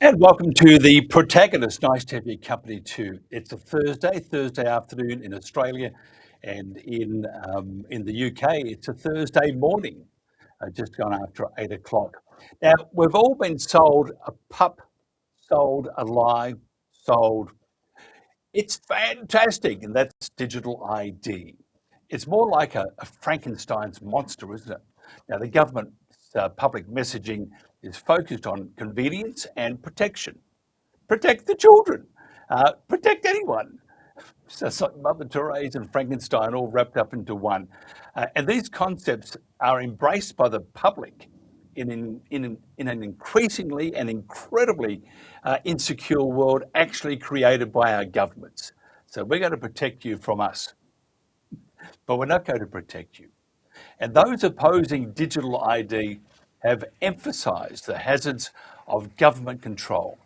And welcome to the Protagonist. Nice to have your company too. It's a Thursday afternoon in Australia, and in the UK, it's a Thursday morning, just gone after 8 o'clock. Now, we've all been sold a pup, sold a lie, sold. It's fantastic, and that's digital ID. It's more like a Frankenstein's monster, isn't it? Now, the government's public messaging is focused on convenience and protection. Protect the children, protect anyone. So it's like Mother Teresa and Frankenstein all wrapped up into one. And these concepts are embraced by the public in an increasingly and incredibly insecure world actually created by our governments. So we're going to protect you from us, but we're not going to protect you. And those opposing digital ID have emphasised the hazards of government control,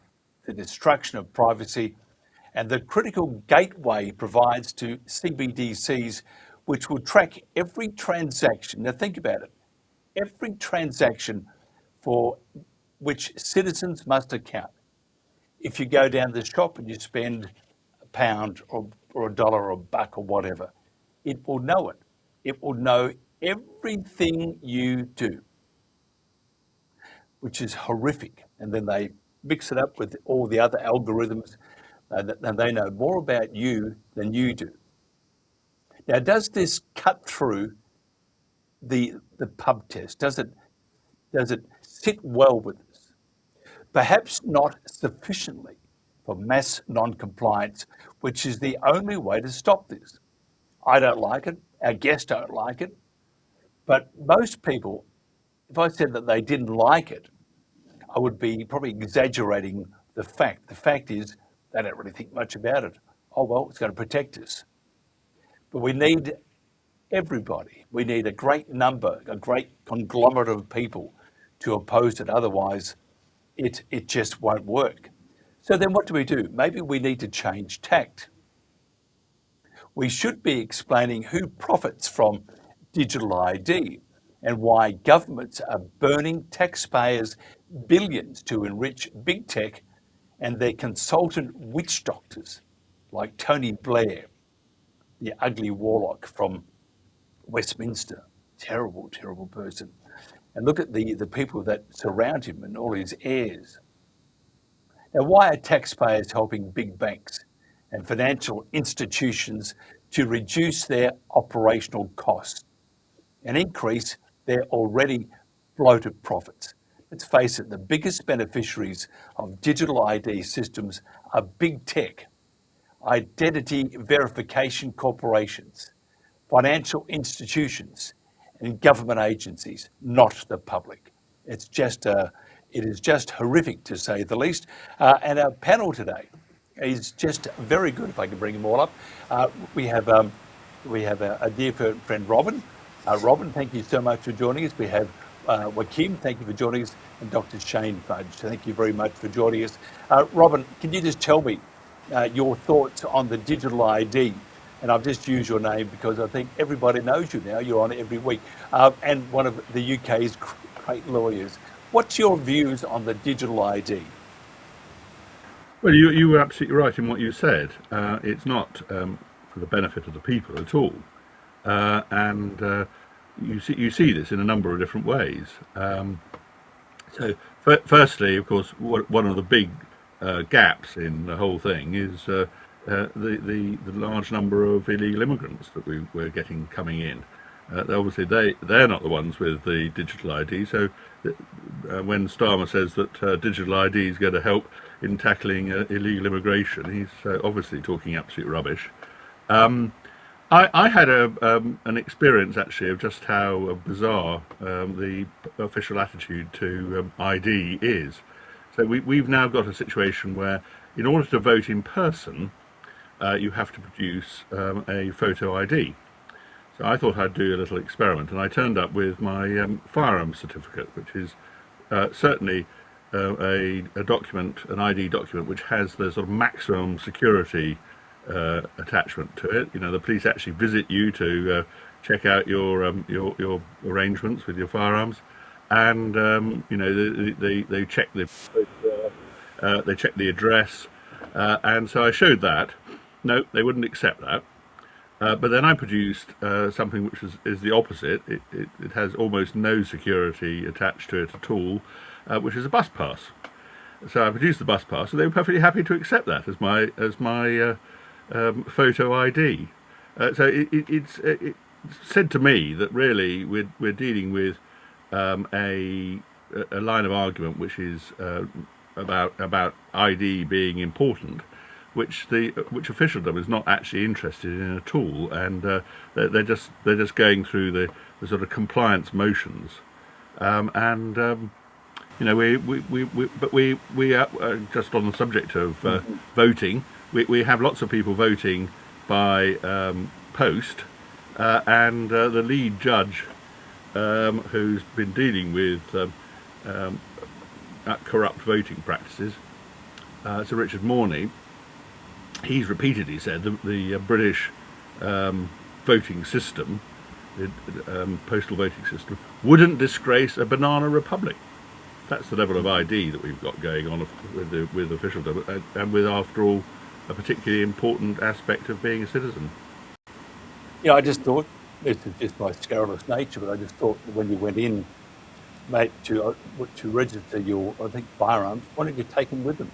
the destruction of privacy, and the critical gateway provides to CBDCs, which will track every transaction. Now think about it, every transaction for which citizens must account. If you go down to the shop and you spend a pound or a dollar or a buck or whatever, it will know it. It will know everything you do, which is horrific. And then they mix it up with all the other algorithms, and they know more about you than you do. Now, does this cut through the pub test? Does it sit well with us? Perhaps not sufficiently for mass non-compliance, which is the only way to stop this. I don't like it. Our guests don't like it. But most people, if I said that they didn't like it, I would be probably exaggerating the fact. The fact is, they don't really think much about it. Oh, well, it's going to protect us. But we need everybody. We need a great number, a great conglomerate of people to oppose it. Otherwise, it just won't work. So then what do? Maybe we need to change tact. We should be explaining who profits from digital ID and why governments are burning taxpayers' billions to enrich big tech and their consultant witch doctors like Tony Blair, the ugly warlock from Westminster. Terrible, terrible person. And look at the people that surround him and all his heirs. Now, why are taxpayers helping big banks and financial institutions to reduce their operational costs and increase their already bloated profits? Let's face it, the biggest beneficiaries of digital ID systems are big tech, identity verification corporations, financial institutions, and government agencies, not the public. It is just horrific, to say the least. And our panel today is just very good. If I can bring them all up, we have a dear friend, Robin. Robin, thank you so much for joining us. We have Joachim, thank you for joining us, and Dr. Shane Fudge, thank you very much for joining us. Robin, can you just tell me your thoughts on the digital ID? And I've just used your name because I think everybody knows you now. You're on every week, and one of the UK's great lawyers. What's your views on the digital ID? Well, you were absolutely right in what you said. It's not for the benefit of the people at all, and you see this in a number of different ways. So, firstly, of course, one of the big gaps in the whole thing is the large number of illegal immigrants that we're getting coming in. Obviously, they're not the ones with the digital ID. So, when Starmer says that digital ID is going to help in tackling illegal immigration, he's obviously talking absolute rubbish. I had an experience actually of just how bizarre the official attitude to ID is. So we've now got a situation where, in order to vote in person, you have to produce a photo ID. So I thought I'd do a little experiment, and I turned up with my firearms certificate, which is certainly a document, an ID document, which has the sort of maximum security attachment to it. You know, the police actually visit you to check out your arrangements with your firearms, and you know, they check the They checked the address, and so I showed that. No, they wouldn't accept that. But then I produced something which is the opposite. It has almost no security attached to it at all, which is a bus pass. So I produced the bus pass, and they were perfectly happy to accept that as my photo ID. It's said to me that really we're dealing with a line of argument which is about ID being important, which officialdom is not actually interested in at all, and they're just going through the sort of compliance motions, you know, we are just on the subject of voting. We have lots of people voting by post, and the lead judge, who's been dealing with corrupt voting practices, Sir Richard Morney, he's repeatedly said the British voting system, the postal voting system, wouldn't disgrace a banana republic. That's the level of ID that we've got going on with officialdom, and with, after all, a particularly important aspect of being a citizen. Yeah, I just thought, this is just my scurrilous nature, but I just thought that when you went in, mate, to register your, I think, firearms, why don't you take them with them?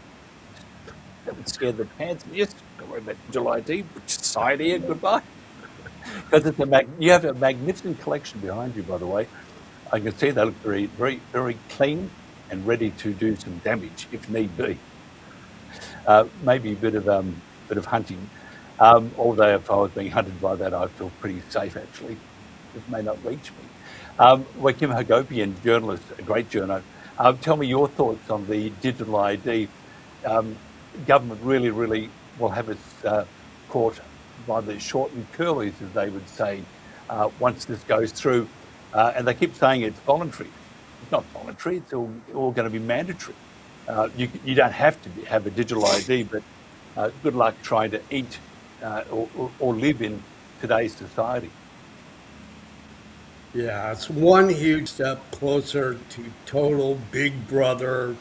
That would scare the pants. Yes, don't worry about digital ID, sign here, goodbye. Because you have a magnificent collection behind you, by the way. I can see they look very, very, very clean and ready to do some damage if need be. Maybe a bit of hunting. Although if I was being hunted by that, I feel pretty safe actually. It may not reach me. Joachim Hagopian, journalist, a great journo. Tell me your thoughts on the digital ID. Government really will have us caught by the short and curlies, as they would say, once this goes through. And they keep saying it's voluntary. It's not voluntary, it's all going to be mandatory. You don't have to have a digital ID, but good luck trying to eat or live in today's society. Yeah, it's one huge step closer to total big brother,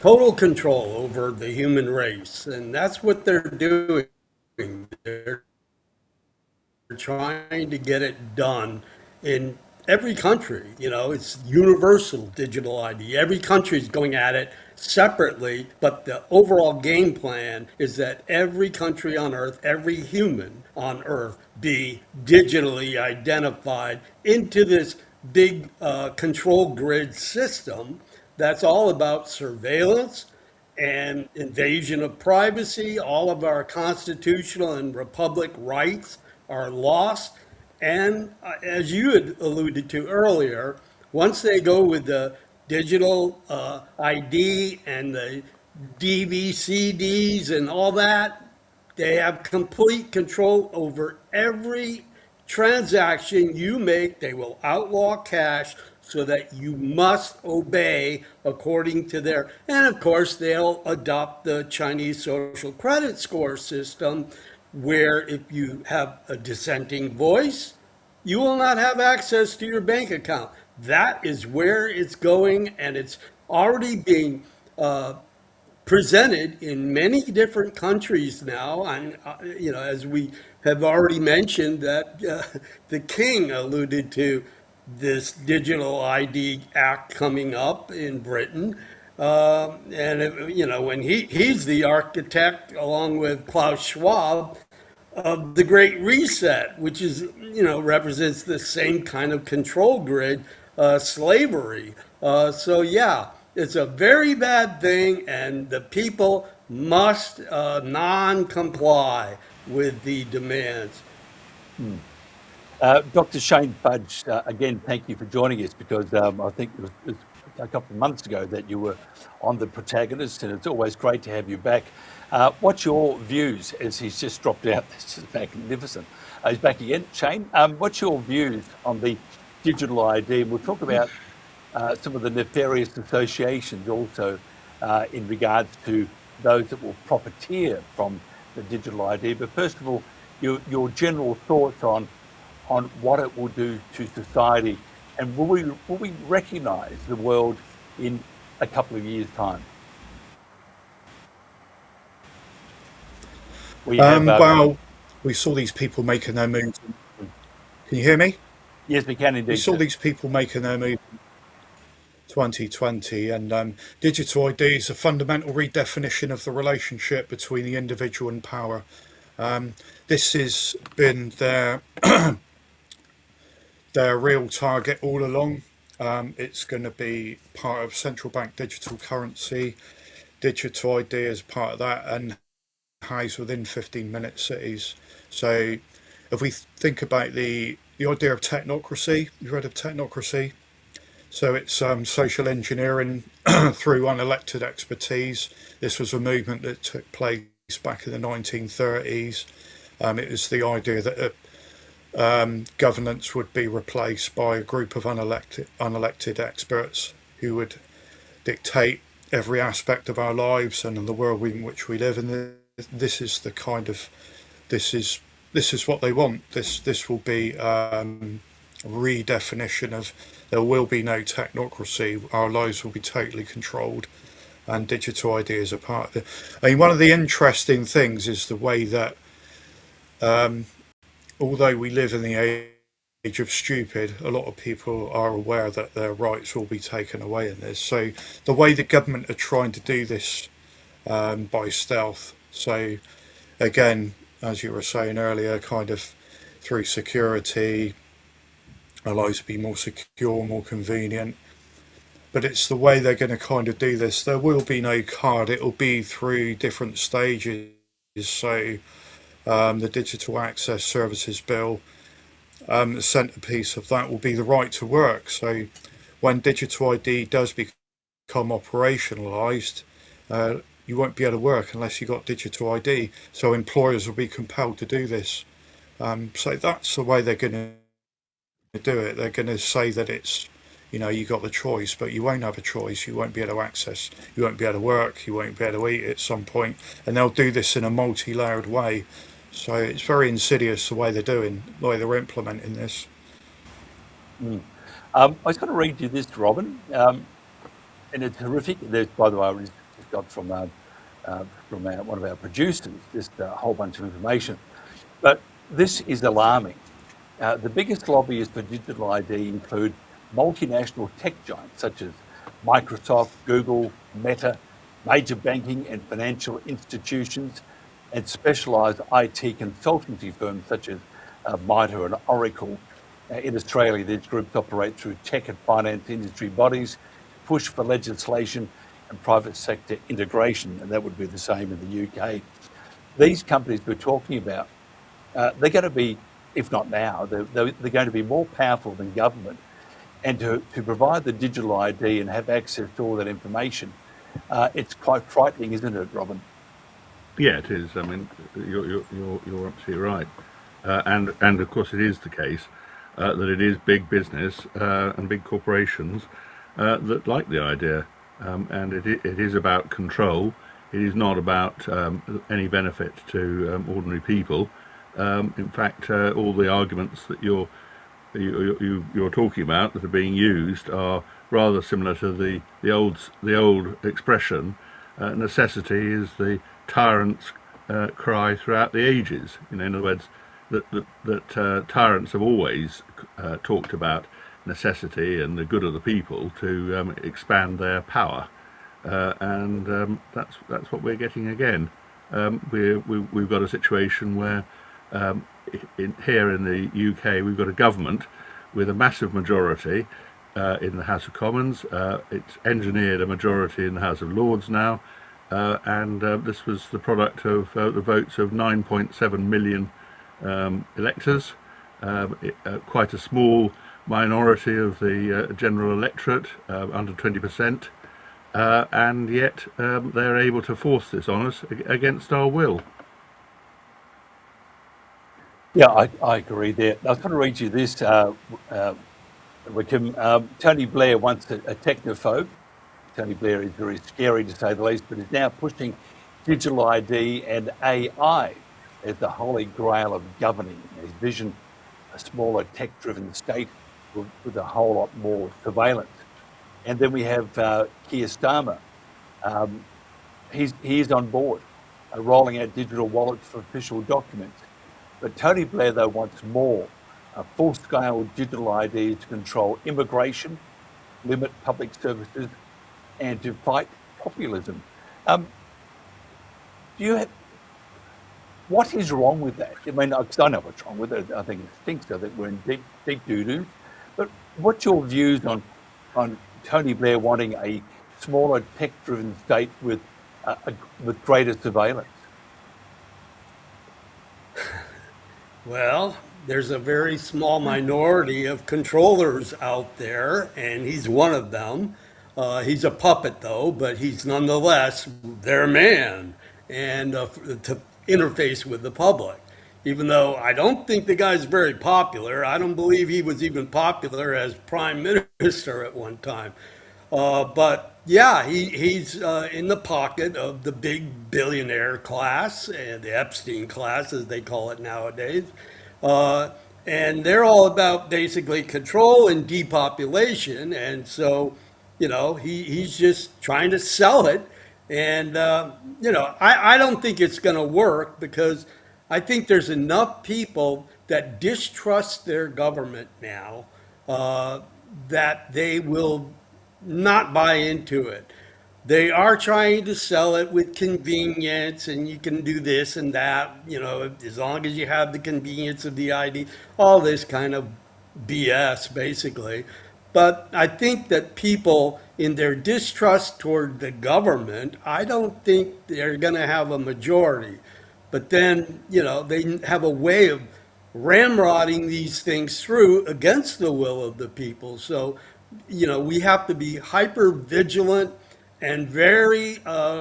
total control over the human race. And that's what they're doing. They're trying to get it done in every country. You know, it's universal digital ID. Every country is going at it separately, but the overall game plan is that every country on earth, every human on earth be digitally identified into this big control grid system that's all about surveillance and invasion of privacy. All of our constitutional and republic rights are lost. And as you had alluded to earlier, once they go with the digital ID and the DVCDs and all that, they have complete control over every transaction you make. They will outlaw cash so that you must obey according to their, and of course they'll adopt the Chinese social credit score system, where if you have a dissenting voice, you will not have access to your bank account. That is where it's going, and it's already being presented in many different countries now. And you know, as we have already mentioned, that the king alluded to this digital ID act coming up in Britain. You know, when he's the architect, along with Klaus Schwab, of the Great Reset, which is, you know, represents the same kind of control grid, slavery. So yeah, it's a very bad thing, and the people must non-comply with the demands. Dr. Shane Fudge, again, thank you for joining us, because I think it was a couple of months ago that you were on The Protagonist, and it's always great to have you back. What's your views, as he's just dropped out? This is magnificent. He's back again. Shane, what's your views on the digital ID? We'll talk about some of the nefarious associations also in regards to those that will profiteer from the digital ID. But first of all, your general thoughts on what it will do to society, and will we recognise the world in a couple of years' time? We have, Well, we saw these people making their moves. Can you hear me? yes, we can We indeed, saw sir. these people making their move in 2020, and digital ID is a fundamental redefinition of the relationship between the individual and power. This has been their real target all along. It's going to be part of central bank digital currency. Digital ID is part of that, and highs within 15-minute cities. So if we think about the idea of technocracy, you've heard of technocracy? So it's social engineering through unelected expertise. This was a movement that took place back in the 1930s. It was the idea that governance would be replaced by a group of unelected experts who would dictate every aspect of our lives and the world in which we live. And this is the kind of this is what they want. This will be a redefinition of there will be no technocracy. Our lives will be totally controlled, and digital ID is a part of it. I mean, one of the interesting things is the way that although we live in the age of stupid, a lot of people are aware that their rights will be taken away in this. So the way the government are trying to do this by stealth. So again, as you were saying earlier, kind of through security, allows to be more secure, more convenient. But it's the way they're going to kind of do this. There will be no card. It'll be through different stages. So the Digital Access Services Bill, the centrepiece of that will be the right to work. So when digital ID does become operationalised, you won't be able to work unless you've got digital ID. So employers will be compelled to do this. So that's the way they're going to do it. They're going to say that it's, you got the choice, but you won't have a choice. You won't be able to access, you won't be able to work, you won't be able to eat at some point. And they'll do this in a multi-layered way. So it's very insidious the way they're doing, the way they're implementing this. I was going to read you this, Robin, and it's horrific. There's, by the way, I just got from one of our producers, just a whole bunch of information. But this is alarming. The biggest lobbyists for digital ID include multinational tech giants such as Microsoft, Google, Meta, major banking and financial institutions, and specialised IT consultancy firms such as Mitre and Oracle. In Australia, these groups operate through tech and finance industry bodies, push for legislation and private sector integration, and that would be the same in the UK. These companies we're talking about, they're going to be, if not now, they're going to be more powerful than government. And to provide the digital ID and have access to all that information, it's quite frightening, isn't it, Robin? Yeah, it is. I mean, you're absolutely right, and of course it is the case that it is big business and big corporations that like the idea, and it is about control. It is not about any benefit to ordinary people. In fact, all the arguments that you're talking about that are being used are rather similar to the old expression. Necessity is the tyrant's cry throughout the ages. In other words, that tyrants have always talked about necessity and the good of the people to expand their power, and that's what we're getting again. We've got a situation where here in the UK we've got a government with a massive majority in the House of Commons. It's engineered a majority in the House of Lords now, and this was the product of the votes of 9.7 million electors, quite a small minority of the general electorate, under 20%, and yet they're able to force this on us against our will. Yeah, I agree there. I was going to read you this, Joachim. Tony Blair, once a technophobe. Tony Blair is very scary to say the least, but is now pushing digital ID and AI as the holy grail of governing. His vision, a smaller tech-driven state with a whole lot more surveillance. And then we have Keir Starmer. He's on board. rolling out digital wallets for official documents. But Tony Blair, though, wants more, full-scale digital IDs to control immigration, limit public services, and to fight populism. Do you have, what is wrong with that? I mean, 'cause I know what's wrong with it. I think it stinks. I think we're in deep doo-doo. But what's your views on Tony Blair wanting a smaller tech-driven state with greater surveillance? Well, there's a very small minority of controllers out there, and he's one of them. He's a puppet, though, but he's nonetheless their man and to interface with the public. Even though I don't think the guy's very popular, I don't believe he was even popular as prime minister at one time. But yeah, he's in the pocket of the big billionaire class and the Epstein class, as they call it nowadays. Uh, and they're all about basically control and depopulation. And so, he's just trying to sell it. And, I don't think it's going to work because I think there's enough people that distrust their government now that they will not buy into it. They are trying to sell it with convenience, and you can do this and that, as long as you have the convenience of the ID, all this kind of BS, basically. But I think that people, in their distrust toward the government, I don't think they're going to have a majority. But then, they have a way of ramrodding these things through against the will of the people. So, we have to be hyper vigilant and very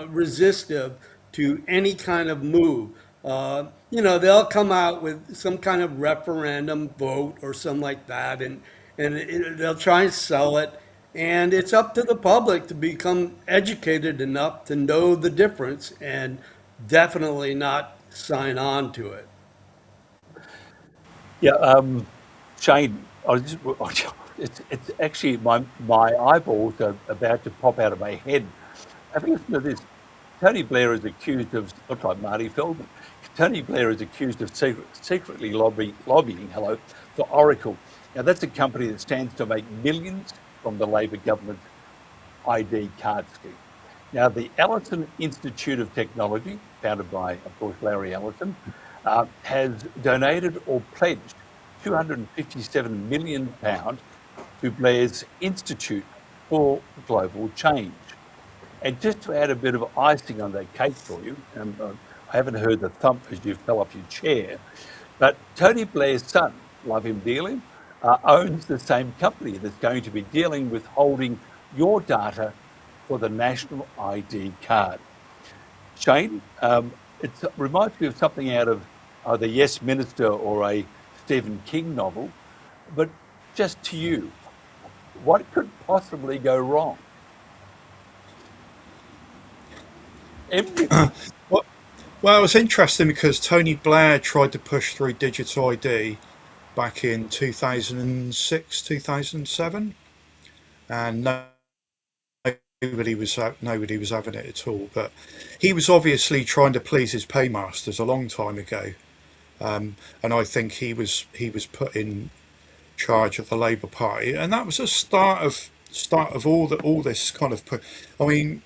resistive to any kind of move. They'll come out with some kind of referendum vote or something like that, and they'll try and sell it. And it's up to the public to become educated enough to know the difference and definitely not sign on to it. Yeah, Shane, it's actually my eyeballs are about to pop out of my head. Have you listened to this? Tony Blair is accused of, looks like Marty Feldman. Tony Blair is accused of secretly lobbying, for Oracle. Now that's a company that stands to make millions from the Labor government's ID card scheme. Now the Ellison Institute of Technology, founded by, of course, Larry Ellison, has donated or pledged £257 million to Blair's Institute for Global Change. And just to add a bit of icing on that cake for you, I haven't heard the thump as you fell off your chair, but Tony Blair's son, love him dearly, owns the same company that's going to be dealing with holding your data for the national ID card. Shane, it reminds me of something out of either Yes Minister or a Stephen King novel, but just to you, what could possibly go wrong? Everything. Well, it was interesting because Tony Blair tried to push through digital ID back in 2006, 2007, and nobody was having it at all. But he was obviously trying to please his paymasters a long time ago, and I think he was put in charge of the Labour Party, and that was a start of all this kind of. I mean,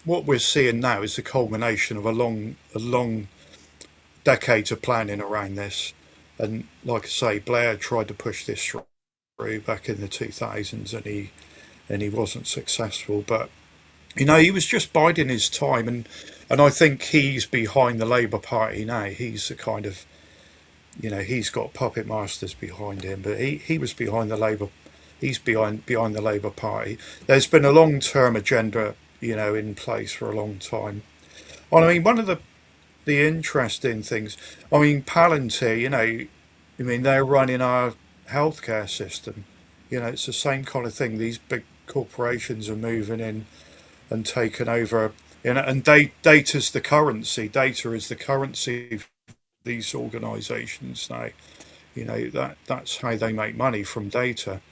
what we're seeing now is the culmination of a long decades of planning around this. And like I say, Blair tried to push this through back in the 2000s, and he wasn't successful. But he was just biding his time, and I think he's behind the Labour Party now. He's the kind of, he's got puppet masters behind him, but he was behind the Labour. He's behind the Labour Party. There's been a long-term agenda, in place for a long time. And I mean, one of the interesting things, Palantir, they're running our healthcare system. It's the same kind of thing. These big corporations are moving in and taking over, and data's the currency. Data is the currency of these organisations now. That's how they make money, from data.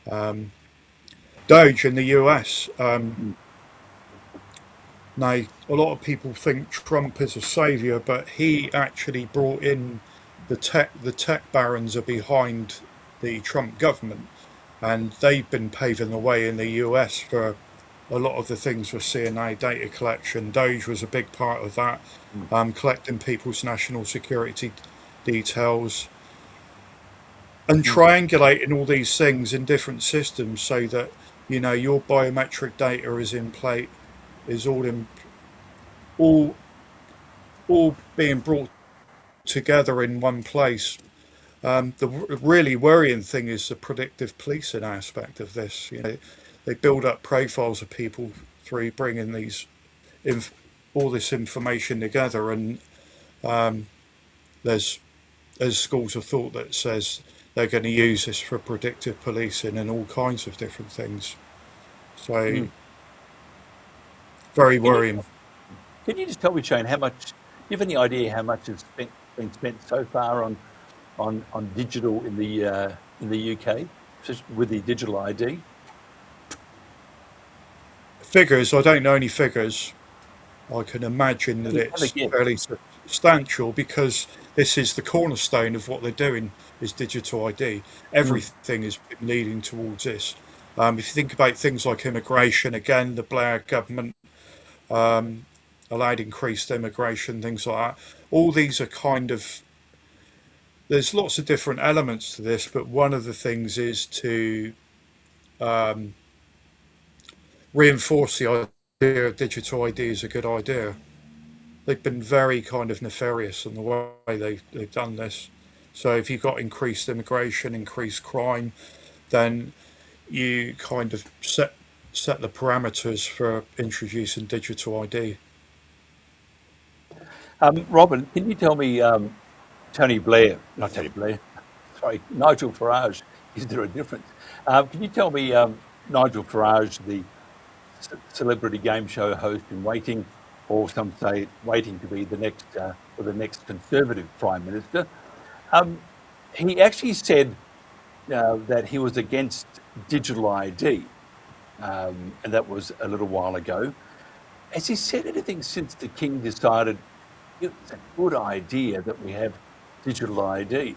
Doge in the US. Now, a lot of people think Trump is a saviour, but he actually brought in the tech barons are behind the Trump government, and they've been paving the way in the US for a lot of the things we're seeing now. Data collection, Doge was a big part of that, collecting people's national security details and triangulating all these things in different systems so that your biometric data is in play, is all all being brought together in one place. The really worrying thing is the predictive policing aspect of this. They build up profiles of people through bringing inf- all this information together, and there's schools of thought that says they're going to use this for predictive policing and all kinds of different things. So very worrying. Can you just tell me, Shane, how much? Do you have any idea how much has been spent so far on digital in the UK, just with the digital ID? Figures, I don't know any figures. I can imagine that it's fairly substantial because this is the cornerstone of what they're doing is digital ID. Everything is leading towards this. If you think about things like immigration, again, the Blair government allowed increased immigration, things like that. All these are there's lots of different elements to this, but one of the things is to reinforce the idea of digital ID is a good idea. They've been very kind of nefarious in the way they've done this. So if you've got increased immigration, increased crime, then you kind of set the parameters for introducing digital ID. Robin, can you tell me Tony Blair, not Tony Blair, sorry, Nigel Farage, is there a difference? Can you tell me Nigel Farage, the celebrity game show host in waiting, or some say waiting to be the next Conservative Prime Minister, he actually said that he was against digital ID, and that was a little while ago. Has he said anything since the King decided it's a good idea that we have digital ID?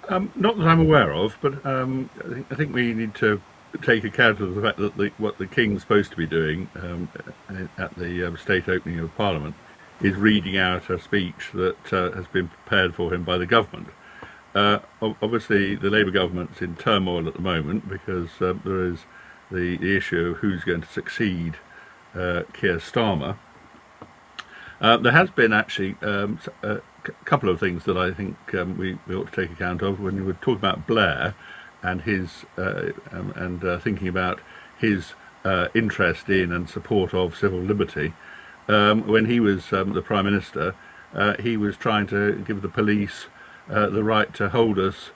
Not that I'm aware of, but I think we need to take account of the fact that what the King's supposed to be doing at the state opening of Parliament is reading out a speech that has been prepared for him by the government. Obviously, the Labour government's in turmoil at the moment because there is the issue of who's going to succeed Keir Starmer. There has been actually a couple of things that I think we ought to take account of when we were talking about Blair and his thinking about his interest in and support of civil liberty. When he was the Prime Minister, he was trying to give the police the right to hold us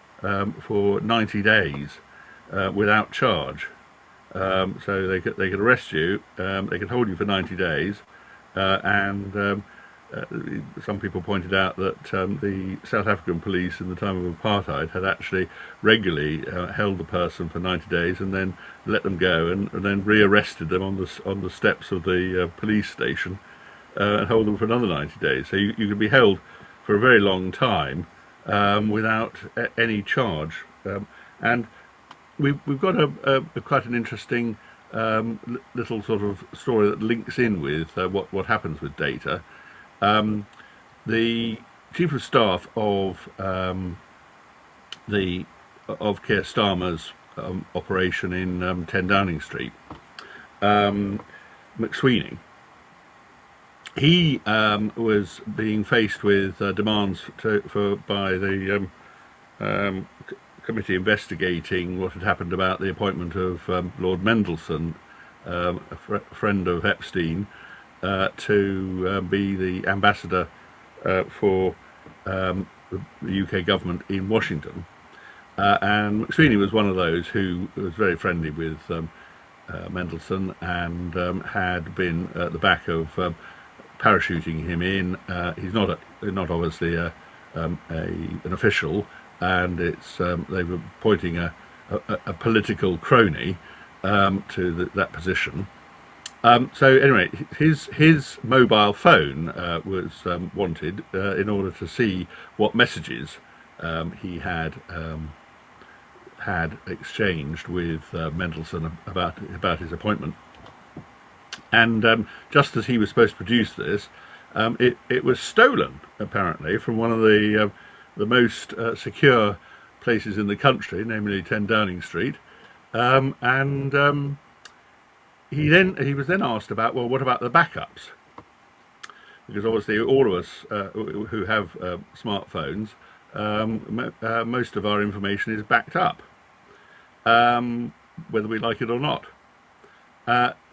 for 90 days without charge. So they could arrest you, they could hold you for 90 days, and some people pointed out that the South African police in the time of apartheid had actually regularly held the person for 90 days and then let them go and then rearrested them on the steps of the police station and hold them for another 90 days. So you could be held for a very long time without any charge. And we've got a quite an interesting little sort of story that links in with what happens with data. The chief of staff of Keir Starmer's operation in 10 Downing Street, McSweeney, he was being faced with demands by the committee investigating what had happened about the appointment of Lord Mendelsohn, a friend of Epstein, to be the ambassador for the UK government in Washington. And McSweeney was one of those who was very friendly with Mendelsohn and had been at the back of parachuting him in. He's not obviously an official, and it's they were appointing a political crony to that position. So anyway, his mobile phone was wanted in order to see what messages he had exchanged with Mendelssohn about his appointment. And just as he was supposed to produce this, it was stolen apparently from one of the most secure places in the country, namely 10 Downing Street, and he was then asked about, well, what about the backups? Because obviously all of us who have smartphones, most of our information is backed up, whether we like it or not.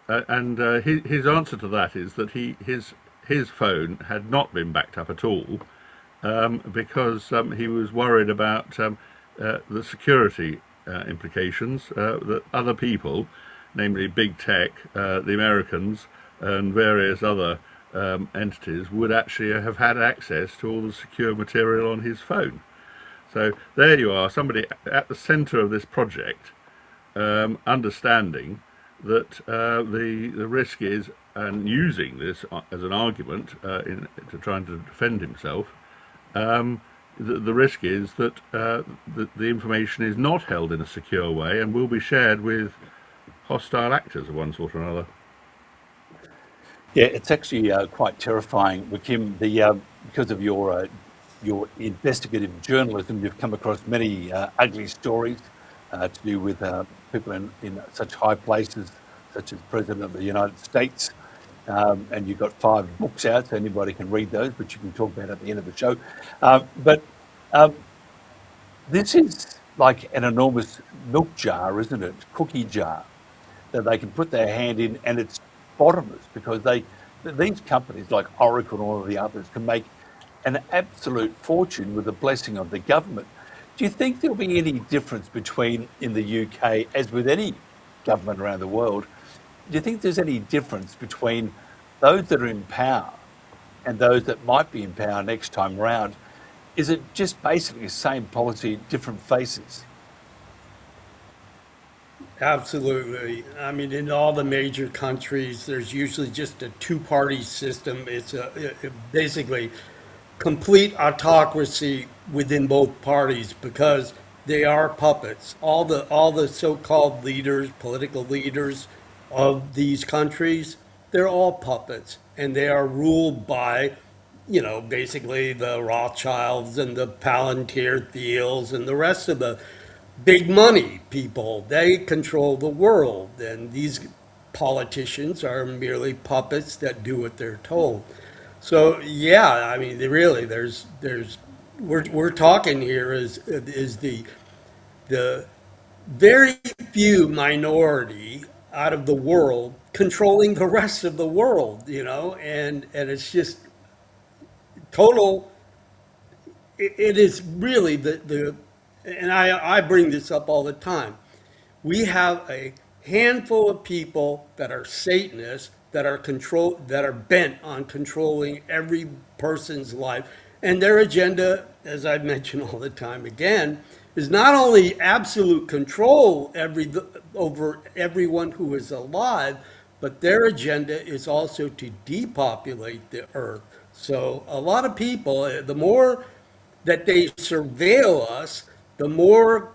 And his answer to that is that his phone had not been backed up at all, because he was worried about the security implications that other people, namely big tech, the Americans, and various other entities, would actually have had access to all the secure material on his phone. So there you are, somebody at the centre of this project, understanding that the risk is, and using this as an argument to trying to defend himself, the risk is that the information is not held in a secure way and will be shared with hostile actors of one sort or another. Yeah, it's actually quite terrifying, Joachim. Because of your investigative journalism, you've come across many ugly stories to do with people in such high places, such as President of the United States. And you've got 5 books out, so anybody can read those, but you can talk about it at the end of the show. But this is like an enormous milk jar, isn't it? Cookie jar that they can put their hand in, and it's bottomless, because these companies like Oracle and all of the others can make an absolute fortune with the blessing of the government. Do you think there'll be any difference between, in the UK, as with any government around the world, do you think there's any difference between those that are in power and those that might be in power next time round? Is it just basically the same policy, different faces? Absolutely. I mean, in all the major countries, there's usually just a two-party system. It's basically complete autocracy within both parties, because they are puppets. All the so-called leaders, political leaders of these countries, they're all puppets, and they are ruled by, basically the Rothschilds and the Palantir Thiels and the rest of the big money people. They control the world, and these politicians are merely puppets that do what they're told. So yeah, I mean, really, we're talking here is the very few minority out of the world controlling the rest of the world, and it's just total. It is really and I bring this up all the time. We have a handful of people that are Satanists, that are bent on controlling every person's life, and their agenda, as I've mentioned all the time again, is not only absolute control over everyone who is alive, but their agenda is also to depopulate the earth. So a lot of people, the more that they surveil us, the more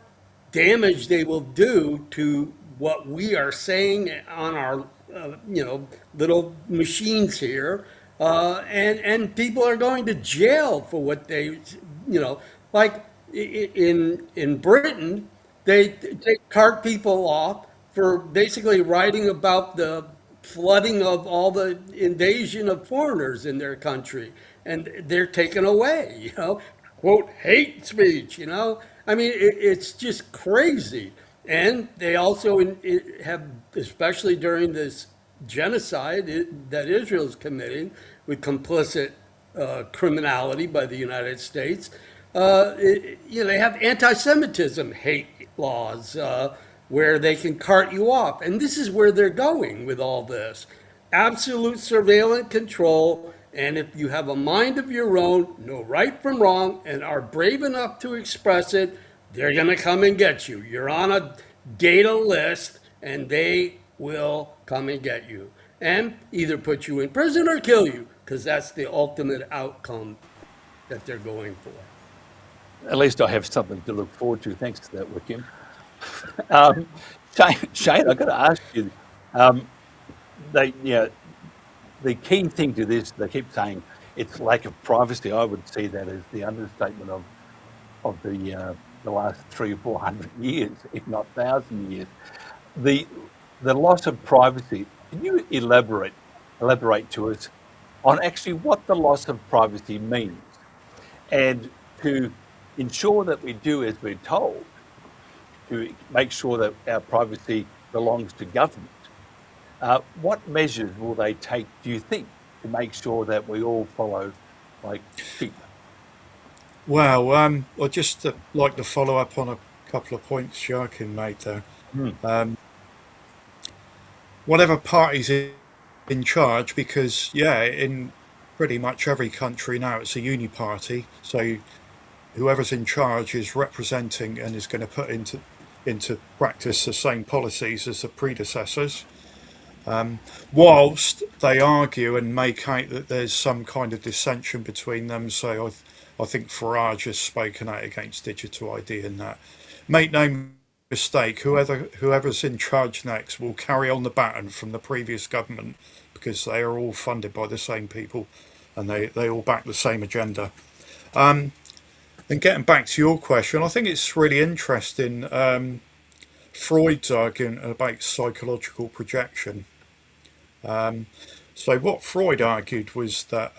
damage they will do to what we are saying on our little machines here, and people are going to jail for what they, like in Britain, they cart people off for basically writing about the flooding of all the invasion of foreigners in their country, and they're taken away, quote, hate speech, I mean, it's just crazy. And they also have, especially during this genocide that Israel is committing with complicit criminality by the United States, they have anti-Semitism hate laws where they can cart you off. And this is where they're going with all this. Absolute surveillance control. And if you have a mind of your own, know right from wrong, and are brave enough to express it, they're going to come and get you. You're on a data list, and they will come and get you. and either put you in prison or kill you, because that's the ultimate outcome that they're going for. At least I have something to look forward to. Thanks to that, Joachim. Shane, I've got to ask you. They, the key thing to this, they keep saying it's lack of privacy. I would see that as the understatement of the last 300 or 400 years, if not 1,000 years. The loss of privacy. Can you elaborate to us on actually what the loss of privacy means, and to ensure that we do as we're told, to make sure that our privacy belongs to government? What measures will they take, do you think, to make sure that we all follow like sheep? Well, I'd just like to follow up on a couple of points Joachim made there. Whatever party's in charge, because in pretty much every country now it's a uni party, so whoever's in charge is representing and is going to put into practice the same policies as the predecessors. Whilst they argue and make out that there's some kind of dissension between them, so I think Fudge has spoken out against digital ID and that. Make no mistake, whoever's in charge next will carry on the baton from the previous government, because they are all funded by the same people and they all back the same agenda. And getting back to your question, I think it's really interesting, Freud's argument about psychological projection. So what Freud argued was that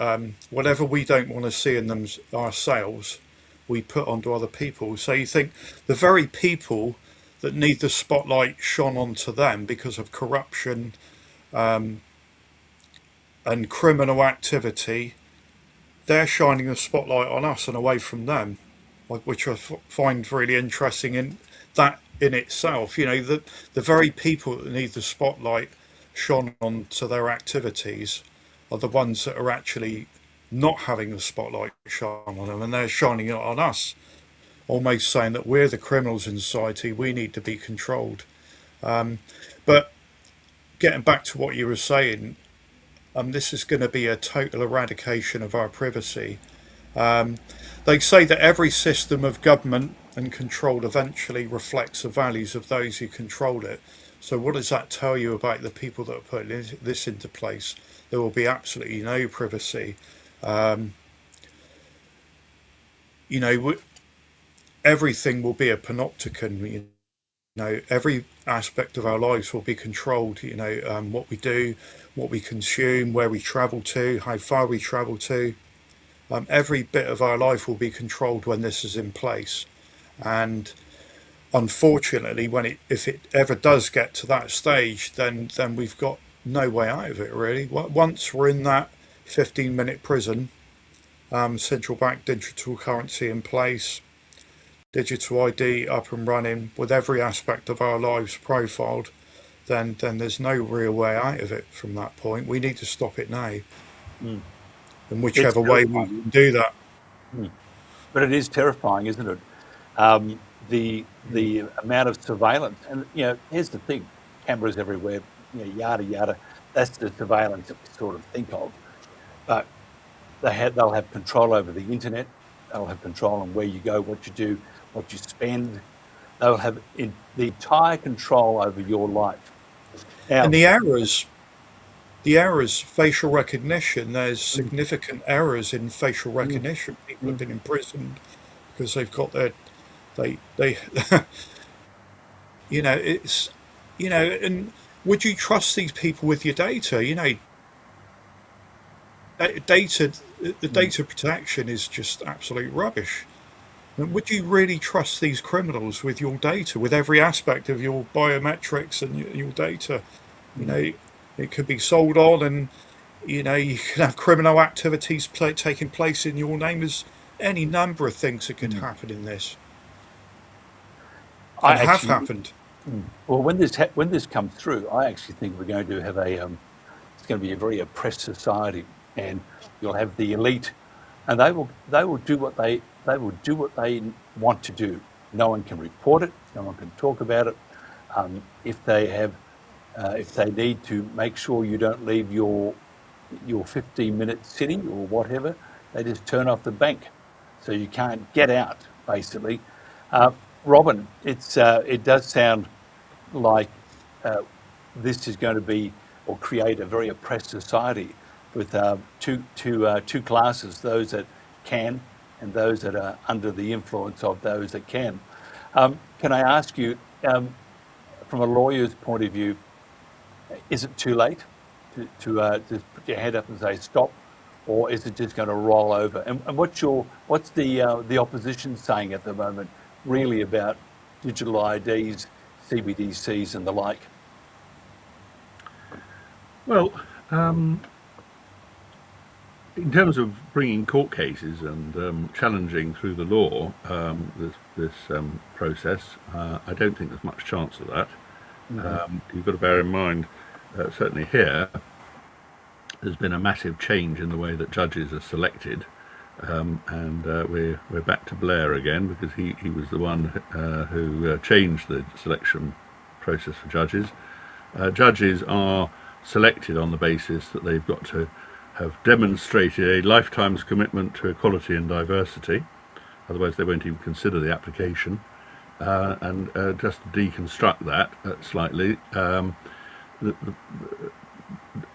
whatever we don't want to see in them ourselves, we put onto other people. So you think the very people that need the spotlight shone onto them because of corruption and criminal activity, they're shining the spotlight on us and away from them, which I find really interesting in that in itself. The very people that need the spotlight shone onto their activities are the ones that are actually not having the spotlight shone on them, and they're shining it on us, almost saying that we're the criminals in society, we need to be controlled. But getting back to what you were saying, this is going to be a total eradication of our privacy. They say that every system of government and control eventually reflects the values of those who control it. So what does that tell you about the people that are putting this into place? There will be absolutely no privacy. Everything will be a panopticon. Every aspect of our lives will be controlled. What we do, what we consume, where we travel to, how far we travel to. Every bit of our life will be controlled when this is in place. And unfortunately, if it ever does get to that stage, then we've got no way out of it, really. Once we're in that 15-minute prison, central bank digital currency in place, digital ID up and running, with every aspect of our lives profiled, then there's no real way out of it from that point. We need to stop it now. In whichever way we can do that. But it is terrifying, isn't it? The amount of surveillance, and here's the thing: cameras everywhere, yada yada. That's the surveillance that we sort of think of. But they'll have control over the internet. They'll have control on where you go, what you do, what you spend. They'll have the entire control over your life. Now, and the errors, facial recognition. There's significant errors in facial recognition. People have been imprisoned because they've got their and would you trust these people with your data? The data protection is just absolute rubbish. And would you really trust these criminals with your data, with every aspect of your biometrics and your data? It could be sold on, and you can have criminal activities taking place in your name. There's any number of things that could happen in this. And have happened. Well, when this comes through, I actually think we're going to have it's going to be a very oppressed society, and you'll have the elite, and they will do what they want to do. No one can report it. No one can talk about it. If they have if they need to make sure you don't leave your 15-minute city or whatever, they just turn off the bank, so you can't get out, basically. Robin, it does sound like this is going to be or create a very oppressed society with two classes: those that can and those that are under the influence of those that can. Can I ask you, from a lawyer's point of view, is it too late to just put your head up and say stop, or is it just going to roll over? And what's the opposition saying at the moment, really, about digital IDs, CBDCs, and the like? Well, in terms of bringing court cases and challenging through the law this process, I don't think there's much chance of that. You've got to bear in mind, certainly here, there's been a massive change in the way that judges are selected, and we're back to Blair again, because he was the one who changed the selection process for judges. Judges are selected on the basis that they've got to have demonstrated a lifetime's commitment to equality and diversity, otherwise they won't even consider the application. And just to deconstruct that slightly,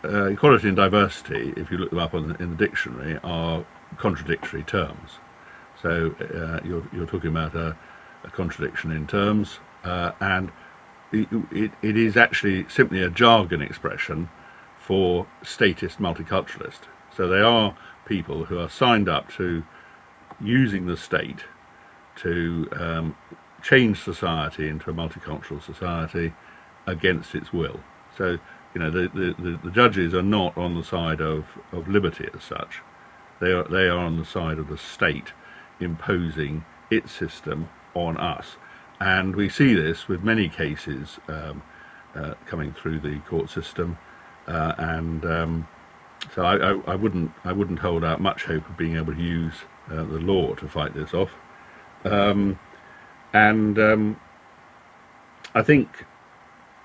equality and diversity, if you look them up in the dictionary, are contradictory terms. So you're talking about a contradiction in terms, and it is actually simply a jargon expression for statist multiculturalist. So they are people who are signed up to using the state to change society into a multicultural society against its will. So, you know, the judges are not on the side of liberty as such. They are on the side of the state imposing its system on us. And we see this with many cases coming through the court system, so I wouldn't hold out much hope of being able to use the law to fight this off. I think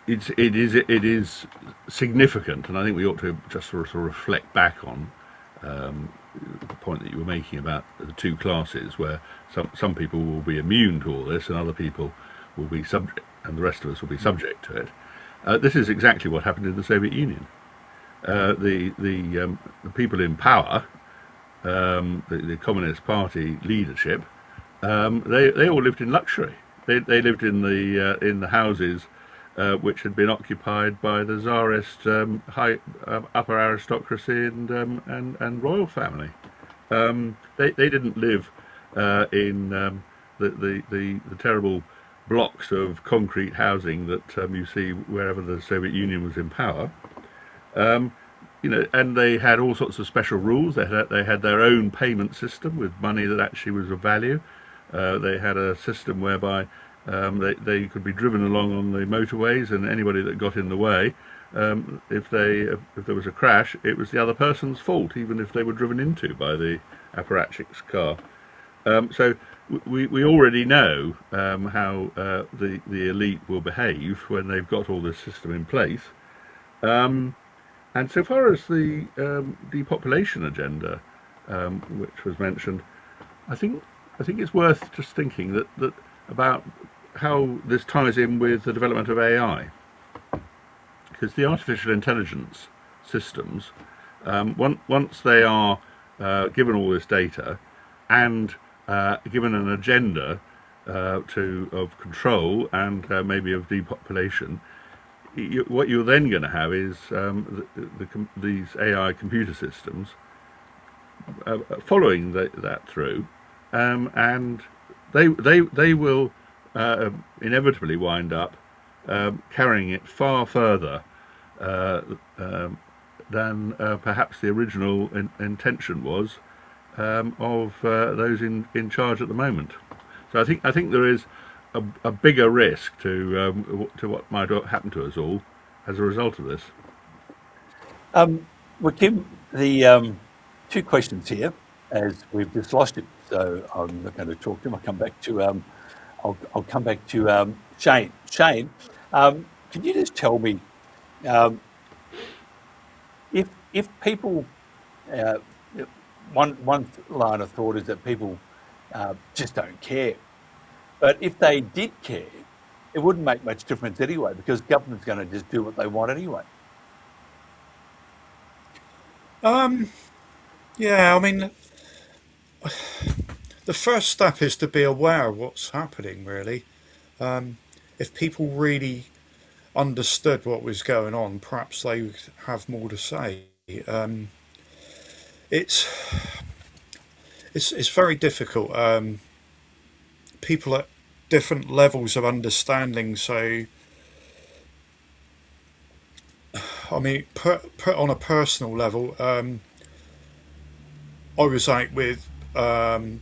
it is significant, and I think we ought to just sort of reflect back on the point that you were making about the two classes, where some people will be immune to all this and other people will be subject, and the rest of us will be subject to it. This is exactly what happened in the Soviet Union. The people in power, the Communist Party leadership, they all lived in luxury. They lived in the houses which had been occupied by the Tsarist upper aristocracy and royal family. They didn't live in the terrible blocks of concrete housing that you see wherever the Soviet Union was in power. You know, and they had all sorts of special rules. They had their own payment system with money that actually was of value. They had a system whereby they could be driven along on the motorways, and anybody that got in the way, if there was a crash, it was the other person's fault, even if they were driven into by the apparatchik's car. So we already know how the elite will behave when they've got all this system in place. And so far as the depopulation agenda, which was mentioned, I think it's worth just thinking that about how this ties in with the development of AI, because the artificial intelligence systems, once they are given all this data and given an agenda of control and maybe of depopulation, what you're then going to have is these AI computer systems following that through, and they will inevitably wind up carrying it far further than perhaps the original intention was of those in charge at the moment. So I think there is a bigger risk to what might happen to us all as a result of this. Joachim, the two questions here, as we've just lost him, so I'm not going to talk to him. I'll come back to Shane. Shane, can you just tell me, Um, if people, uh, one line of thought is that people just don't care. But if they did care, it wouldn't make much difference anyway, because government's going to just do what they want anyway. Yeah, I mean, the first step is to be aware of what's happening, really. If people really understood what was going on, perhaps they would have more to say. It's it's very difficult. People at different levels of understanding. So, I mean, put on a personal level, I was out with.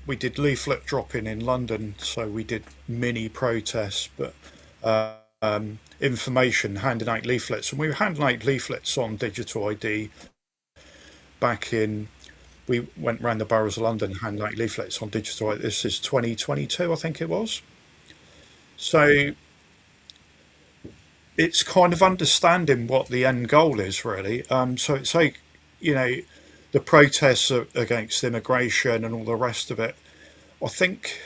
We did leaflet dropping in London, so we did mini protests, but information, handing out leaflets, and we were handing out leaflets on digital ID back in. We went round the boroughs of London handing out leaflets on digital ID. This is 2022, I think it was. So it's kind of understanding what the end goal is, really. So it's like, you know, the protests against immigration and all the rest of it. I think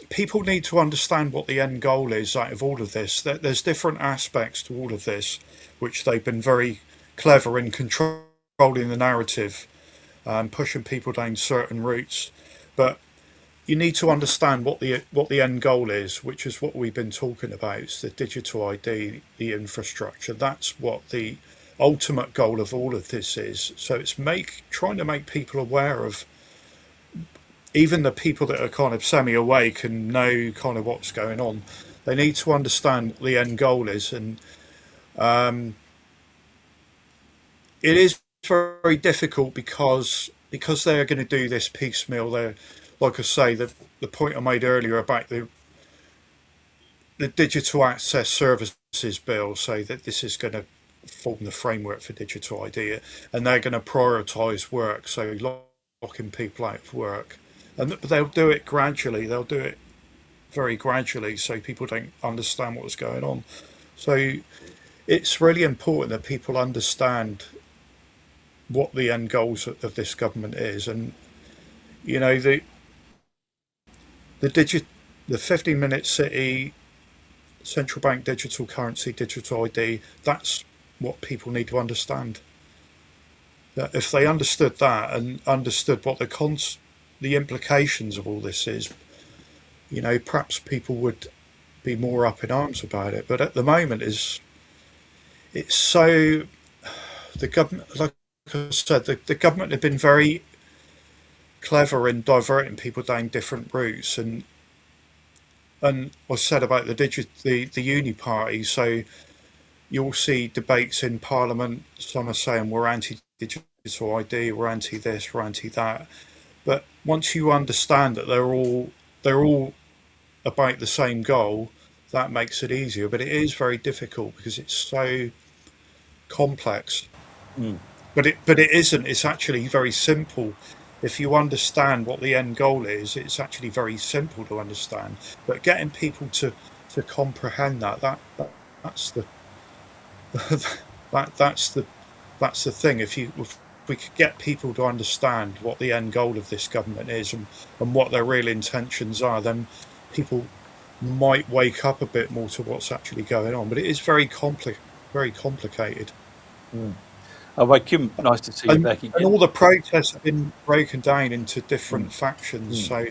people need to understand what the end goal is out of all of this. There's different aspects to all of this, which they've been very clever in controlling the narrative, pushing people down certain routes. But you need to understand what the end goal is, which is what we've been talking about. It's the digital ID, the infrastructure. That's what the ultimate goal of all of this is. So it's trying to make people aware of, even the people that are kind of semi-awake and know kind of what's going on. They need to understand what the end goal is, and it is very difficult because they're going to do this piecemeal. They're, like I say, the point I made earlier about the digital access services bill, say that this is going to form the framework for digital ID, and they're going to prioritise work, so locking people out of work, and they'll do it gradually. They'll do it very gradually, so people don't understand what's going on. So it's really important that people understand what the end goals of this government is, and you know the 15-minute city, central bank digital currency, digital ID. That's what people need to understand. That if they understood that and understood what the implications of all this is, you know, perhaps people would be more up in arms about it. But at the moment, it's so, the government, like I said, the government have been very clever in diverting people down different routes, and I said about the uni party. So you'll see debates in Parliament. Some are saying we're anti-digital ID, we're anti this, we're anti that. But once you understand that they're all about the same goal, that makes it easier. But it is very difficult because it's so complex. But it isn't. It's actually very simple. If you understand what the end goal is, it's actually very simple to understand. But getting people to comprehend that's the that's the thing. If we could get people to understand what the end goal of this government is, and what their real intentions are, then people might wake up a bit more to what's actually going on. But it is very complicated. Joachim, nice to see you back again. And all the protests have been broken down into different factions. So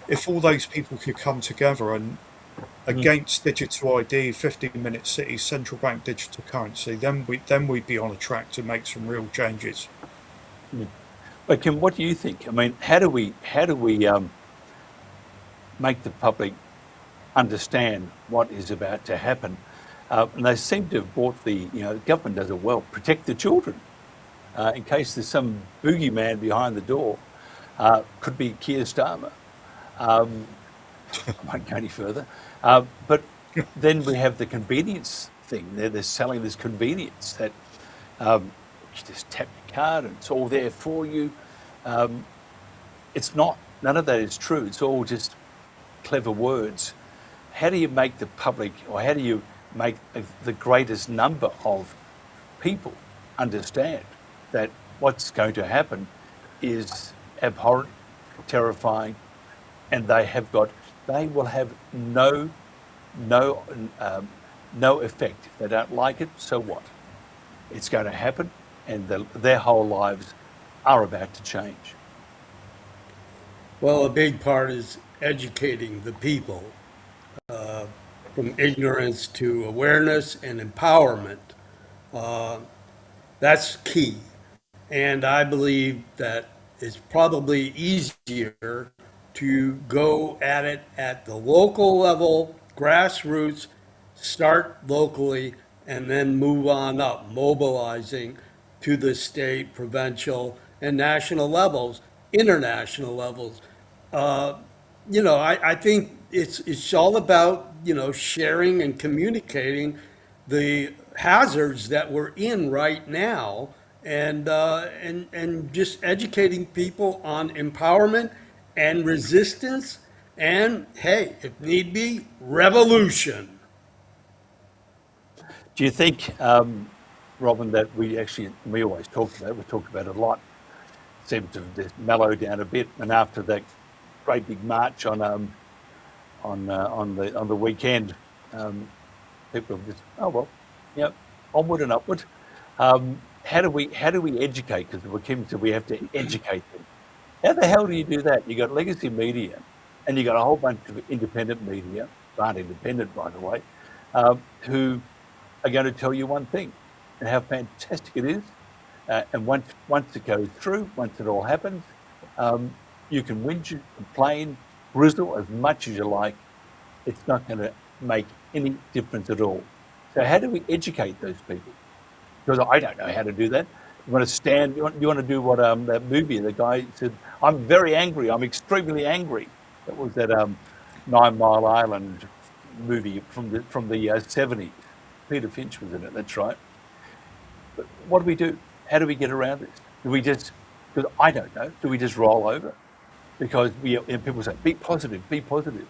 if all those people could come together and against digital ID, 15-minute city, central bank digital currency, then we'd be on a track to make some real changes. Joachim, what do you think? I mean, how do we make the public understand what is about to happen? And they seem to have bought the government does it well. Protect the children in case there's some boogeyman behind the door. Could be Keir Starmer. I won't go any further. But then we have the convenience thing. They're selling this convenience that you just tap your card and it's all there for you. It's not. None of that is true. It's all just clever words. How do you make the public, or how do you make the greatest number of people understand that what's going to happen is abhorrent, terrifying, and they will have no no effect. If they don't like it, so what? It's going to happen, and their whole lives are about to change. Well, a big part is educating the people from ignorance to awareness and empowerment. Uh, that's key. And I believe that it's probably easier to go at it at the local level, grassroots, start locally, and then move on up, mobilizing to the state, provincial, and national levels, international levels. Uh, I think it's all about, sharing and communicating the hazards that we're in right now, and just educating people on empowerment and resistance, and hey, if need be, revolution. Do you think, Robin, that we always talked about it, we talked about it a lot, seemed to just mellow down a bit, and after that great big march on the weekend, people have just, oh well, yep, onward and upward. How do we educate? Because Joachim said we have to educate them. How the hell do you do that? You got legacy media, and you got a whole bunch of independent media, aren't independent by the way, who are going to tell you one thing, and how fantastic it is. And once it goes through, once it all happens, you can whinge, complain, grizzle as much as you like. It's not going to make any difference at all. So how do we educate those people? Because I don't know how to do that. You want to stand? You want to do what that movie? The guy said, "I'm very angry. I'm extremely angry." That was that 9 Mile Island movie from the 70s. Peter Finch was in it. That's right. But what do we do? How do we get around this? Do we just? Because I don't know. Do we just roll over? Because people say, "Be positive. Be positive."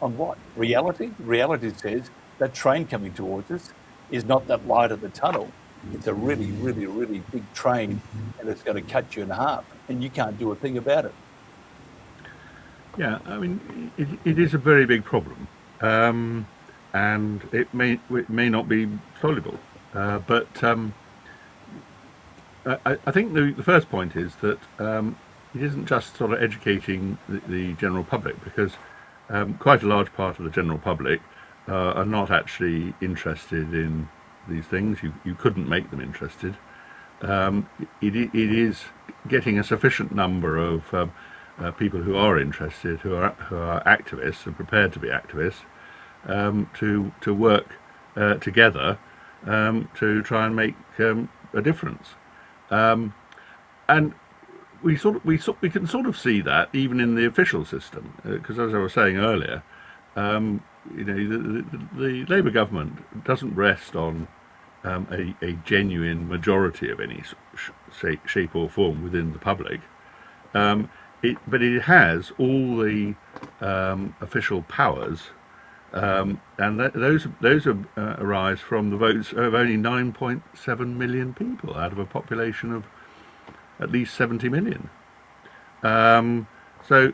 On what? Reality? Reality says that train coming towards us is not that light at the tunnel. It's a really, really, really big train, and it's going to cut you in half, and you can't do a thing about it. Yeah, I mean, it is a very big problem, and it may not be soluble, but I think the first point is that it isn't just sort of educating the general public, because quite a large part of the general public are not actually interested in these things. You couldn't make them interested. It is getting a sufficient number of people who are interested, who are activists and prepared to be activists, to work together to try and make a difference. And we can sort of see that even in the official system, because as I was saying earlier, the Labour government doesn't rest on a genuine majority of any shape or form within the public, but it has all the official powers, and those arise from the votes of only 9.7 million people out of a population of at least 70 million. So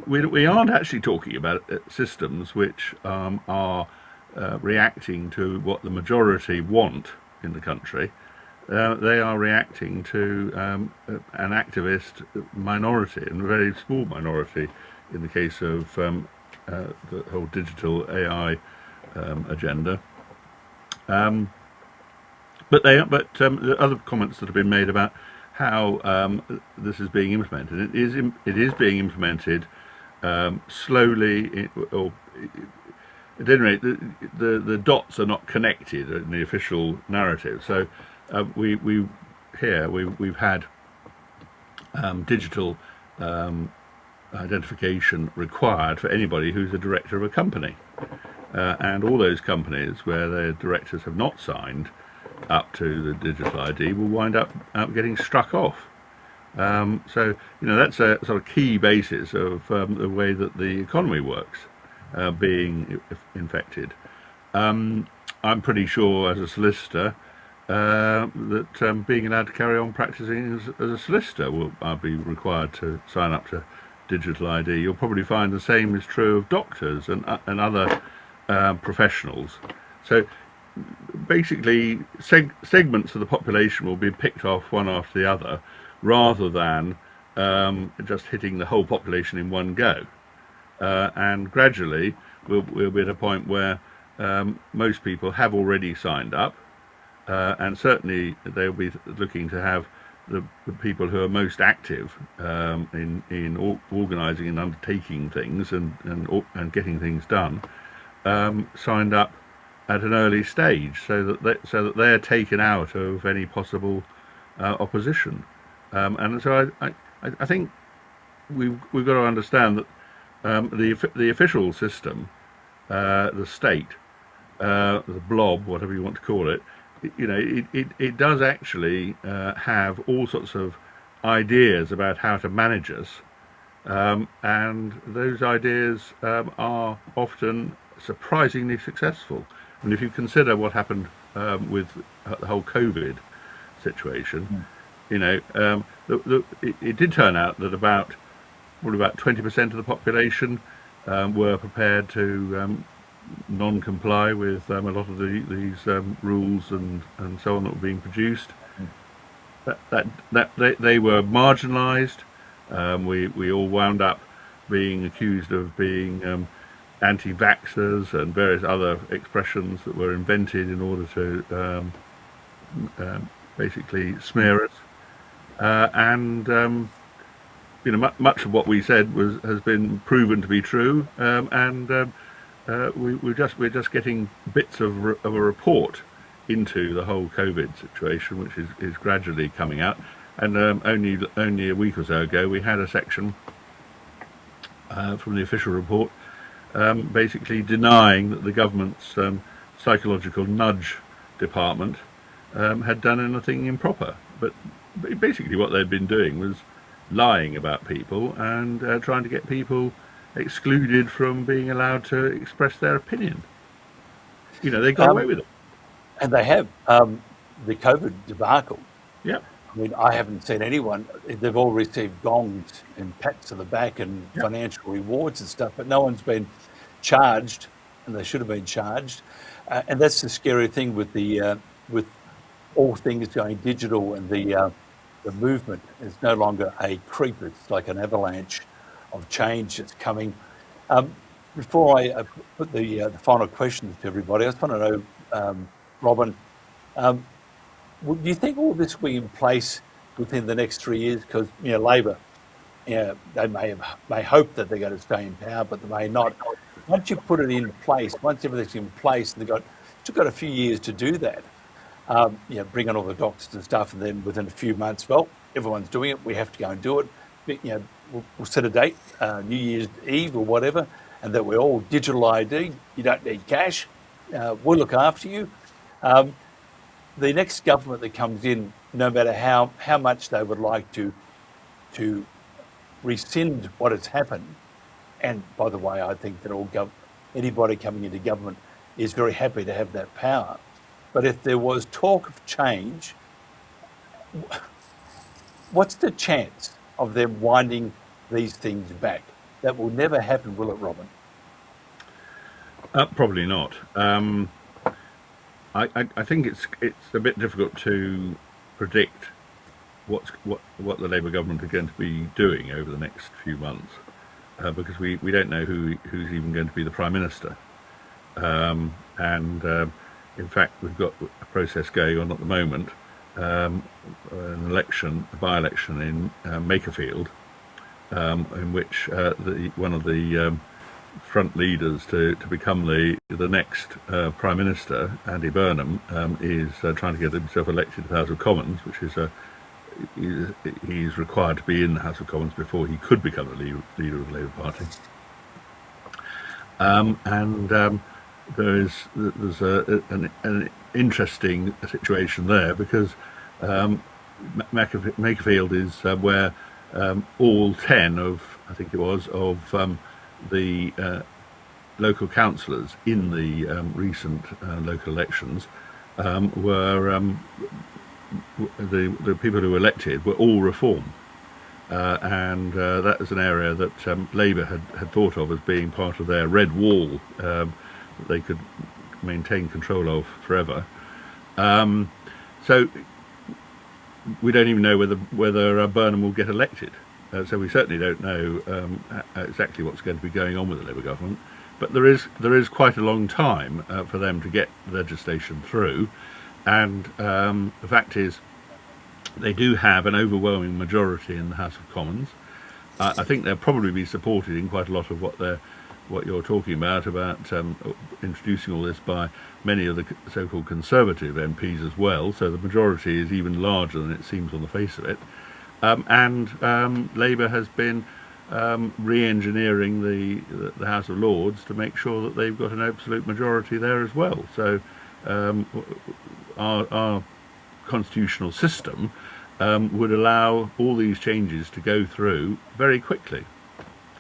we aren't actually talking about systems which are reacting to what the majority want in the country. They are reacting to an activist minority, and a very small minority in the case of the whole digital AI agenda. But the other comments that have been made about how this is being implemented, it is being implemented slowly, or at any rate, the dots are not connected in the official narrative. So we've had digital identification required for anybody who's a director of a company, and all those companies where their directors have not signed up to the digital ID will wind up getting struck off. So that's a sort of key basis of the way that the economy works, being infected. I'm pretty sure, as a solicitor, that being allowed to carry on practicing as a solicitor will be required to sign up to digital ID. You'll probably find the same is true of doctors and other professionals. So basically, segments of the population will be picked off one after the other, rather than just hitting the whole population in one go. And gradually, we'll be at a point where most people have already signed up, and certainly they'll be looking to have the people who are most active in organising and undertaking things and getting things done signed up at an early stage, so that they're taken out of any possible opposition. And so I think we've got to understand that the official system, the state, the blob, whatever you want to call it, it does actually have all sorts of ideas about how to manage us, and those ideas are often surprisingly successful. And if you consider what happened with the whole COVID situation, it did turn out that about 20% of the population were prepared to non-comply with a lot of these rules and so on that were being produced. That they were marginalised. We all wound up being accused of being anti-vaxxers and various other expressions that were invented in order to basically smear us. Much of what we said has been proven to be true, and we're just getting bits of a report into the whole COVID situation, which is gradually coming out. And only a week or so ago, we had a section from the official report basically denying that the government's psychological nudge department had done anything improper. But basically what they'd been doing was lying about people and trying to get people excluded from being allowed to express their opinion. They got away with it. And they have. The COVID debacle. Yeah. I mean, I haven't seen anyone. They've all received gongs and pats to the back and financial rewards and stuff, but no one's been charged, and they should have been charged. And that's the scary thing with with all things going digital, and the movement is no longer a creep; it's like an avalanche of change that's coming. Before I put the final questions to everybody, I just want to know, Robin, do you think all this will be in place within the next 3 years? Because Labor, they may hope that they're going to stay in power, but they may not. Once you put it in place, once everything's in place, and you've got a few years to do that. Bring on all the doctors and stuff, and then within a few months, well, everyone's doing it. We have to go and do it. We'll set a date, New Year's Eve or whatever, and that we're all digital ID. You don't need cash. We'll look after you. The next government that comes in, no matter how much they would like to rescind what has happened, and by the way, I think that anybody coming into government is very happy to have that power. But if there was talk of change, what's the chance of them winding these things back? That will never happen, will it, Robin? Probably not. I think it's a bit difficult to predict what the Labour government are going to be doing over the next few months, because we don't know who's even going to be the Prime Minister. In fact, we've got a process going on at the moment, an election, a by-election in Makerfield, in which one of the front leaders to become the next Prime Minister, Andy Burnham, is trying to get himself elected to the House of Commons, which is he's required to be in the House of Commons before he could become the leader of the Labour Party. There's an interesting situation there, because Makerfield is where all 10 of, I think it was, of the local councillors in the recent local elections were the people who were elected were all reform. And that was an area that Labour had thought of as being part of their red wall that they could maintain control of forever. So we don't even know whether Burnham will get elected. So we certainly don't know exactly what's going to be going on with the Labour government. But there is quite a long time for them to get legislation through. And the fact is, they do have an overwhelming majority in the House of Commons. I think they'll probably be supported in quite a lot of what you're talking about introducing all this by many of the so-called Conservative MPs as well. So the majority is even larger than it seems on the face of it. Labour has been re-engineering the House of Lords to make sure that they've got an absolute majority there as well. So our constitutional system would allow all these changes to go through very quickly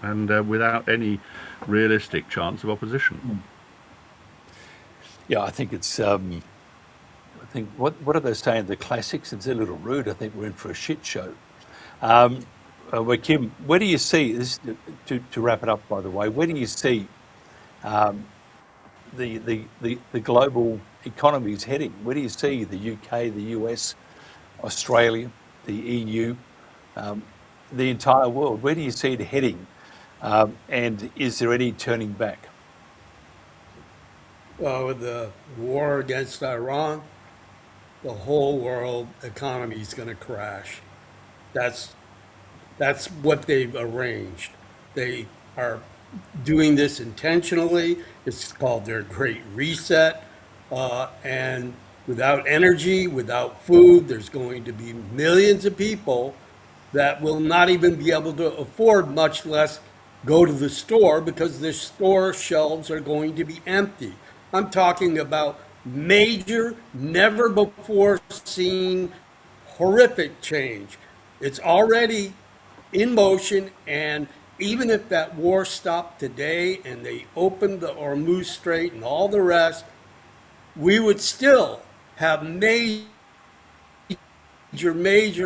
and without any realistic chance of opposition. Yeah, I think it's. I think what are they saying? The classics. It's a little rude. I think we're in for a shit show. Joachim, where do you see this? To wrap it up, by the way, where do you see the global economy is heading? Where do you see the UK, the US, Australia, the EU, the entire world? Where do you see it heading? And is there any turning back? Well, with the war against Iran, the whole world economy is going to crash. That's what they've arranged. They are doing this intentionally. It's called their Great Reset. And without energy, without food, there's going to be millions of people that will not even be able to afford, much less go to the store, because the store shelves are going to be empty. I'm talking about major, never before seen, horrific change. It's already in motion, and even if that war stopped today and they opened the Hormuz Strait and all the rest, we would still have major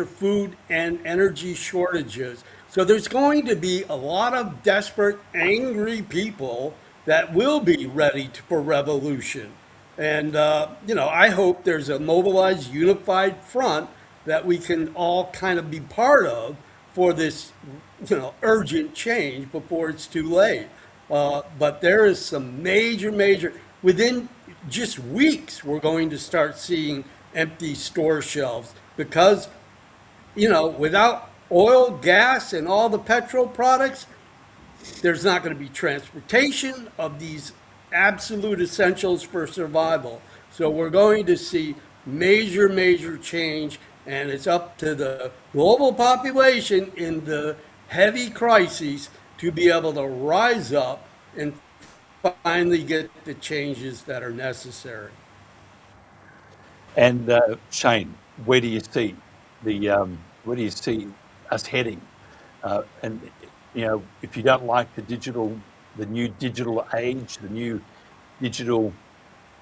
food and energy shortages. So there's going to be a lot of desperate, angry people that will be ready for revolution. And, I hope there's a mobilized, unified front that we can all kind of be part of for this, urgent change before it's too late. But there is some major, within just weeks, we're going to start seeing empty store shelves because, without oil, gas, and all the petrol products, there's not going to be transportation of these absolute essentials for survival. So we're going to see major change, and it's up to the global population in the heavy crises to be able to rise up and finally get the changes that are necessary. And Shane, where do you see us heading? And if you don't like the new digital age, the new digital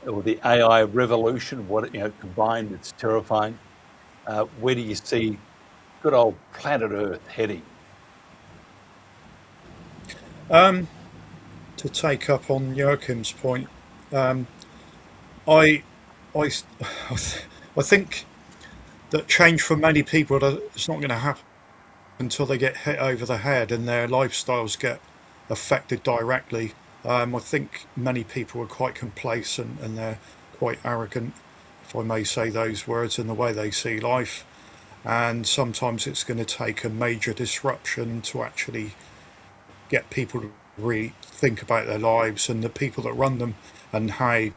or the AI revolution, combined, it's terrifying. Where do you see good old planet Earth heading? To take up on Joachim's point, I think that change for many people is not going to happen until they get hit over the head and their lifestyles get affected directly. I think many people are quite complacent and they're quite arrogant, if I may say those words, in the way they see life. And sometimes it's going to take a major disruption to actually get people to really think about their lives and the people that run them and how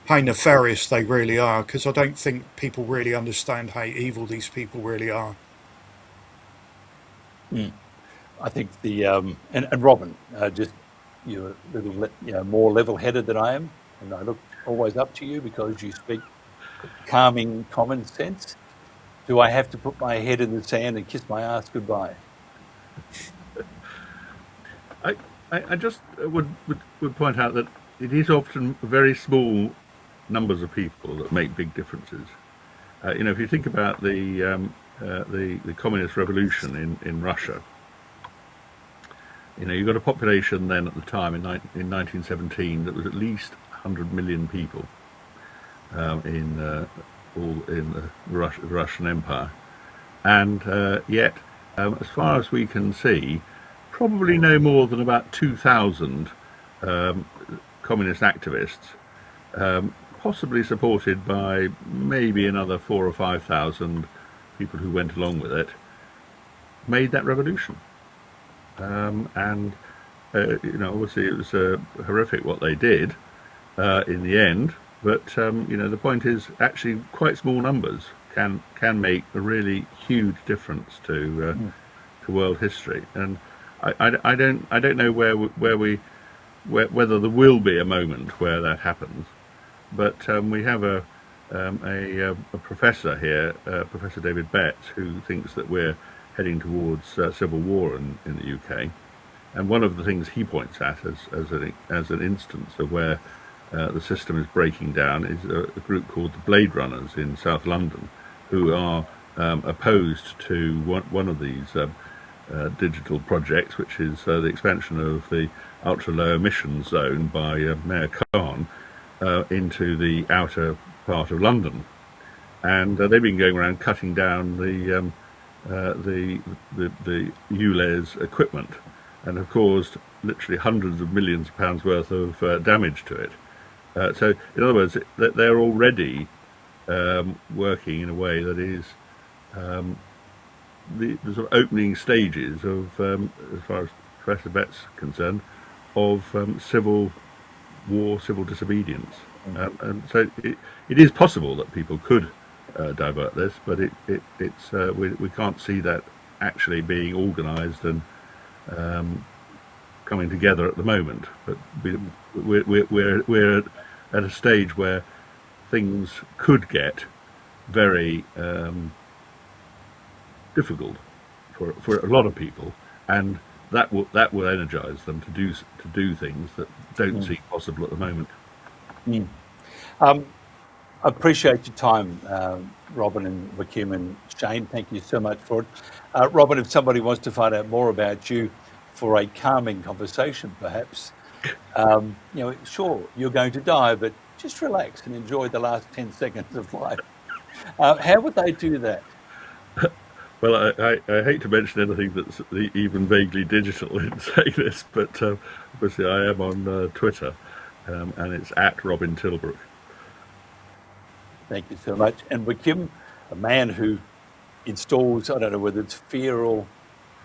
nefarious they really are, because I don't think people really understand how evil these people really are. I think and Robin, just you're a little more level-headed than I am, and I look always up to you because you speak calming common sense. Do I have to put my head in the sand and kiss my ass goodbye? I just would point out that it is often very small numbers of people that make big differences. If you think about the communist revolution in Russia, you've got a population then at the time in 1917 that was at least 100 million people in the Russian Empire, and yet, as far as we can see, probably no more than about 2,000 communist activists, possibly supported by maybe another 4,000 or 5,000 people who went along with it, made that revolution. Obviously it was horrific what they did in the end, but the point is actually quite small numbers can make a really huge difference to world history. And I don't know whether there will be a moment where that happens, but we have a professor here, Professor David Betts, who thinks that we're heading towards civil war in the UK. And one of the things he points at as an instance of where the system is breaking down is a group called the Blade Runners in South London, who are opposed to one of these digital projects, which is the expansion of the ultra-low emissions zone by Mayor Khan into the outer part of London. And they've been going around cutting down the ULEZ equipment, and have caused literally hundreds of millions of pounds worth of damage to it. So, in other words, they're already working in a way that is the sort of opening stages of, as far as Professor Betts is concerned, of civil war, civil disobedience. And so it is possible that people could divert this, but we can't see that actually being organised and coming together at the moment. But we're at a stage where things could get very difficult for a lot of people, and that will energise them to do things that don't seem possible at the moment. I appreciate your time, Robin and Joachim and Shane. Thank you so much for it. Robin, if somebody wants to find out more about you for a calming conversation, perhaps, sure, you're going to die, but just relax and enjoy the last 10 seconds of life. How would they do that? Well, I hate to mention anything that's even vaguely digital in saying this, but obviously I am on Twitter, and it's at Robin Tilbrook. Thank you so much. And Joachim, a man who installs, I don't know whether it's fear or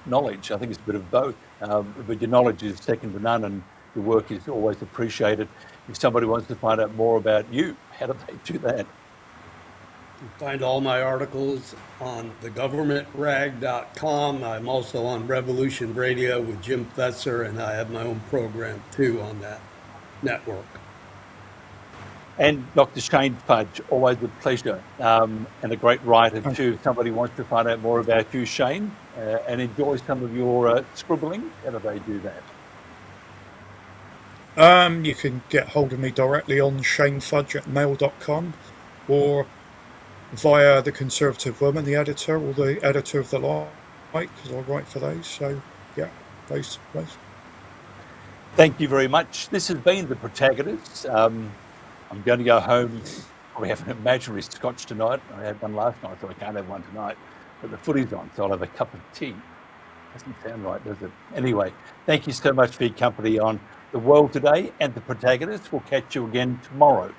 knowledge, I think it's a bit of both, but your knowledge is second to none and your work is always appreciated. If somebody wants to find out more about you, how do they do that? You can find all my articles on thegovernmentrag.com. I'm also on Revolution Radio with Jim Fetzer, and I have my own program too on that network. And Dr. Shane Fudge, always a pleasure, and a great writer too. If somebody wants to find out more about you, Shane, and enjoy some of your scribbling, how do they do that? You can get hold of me directly on shanefudge@mail.com, or via The Conservative Woman, the editor, or the editor of The Light, because I write for those. So, yeah, those. Thank you very much. This has been The Protagonists. I'm going to go home. We have an imaginary scotch tonight. I had one last night, so I can't have one tonight. But the footy's on, so I'll have a cup of tea. Doesn't sound right, does it? Anyway, thank you so much for your company on The World Today and The Protagonists. We'll catch you again tomorrow.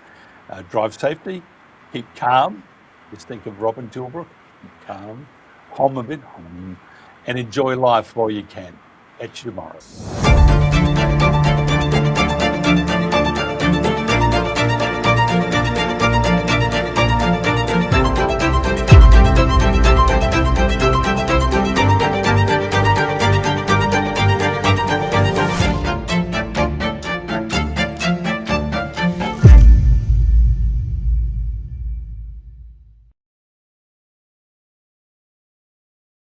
Drive safely, keep calm. Just think of Robin Tilbrook, keep calm, hum a bit, and enjoy life while you can. Catch you tomorrow.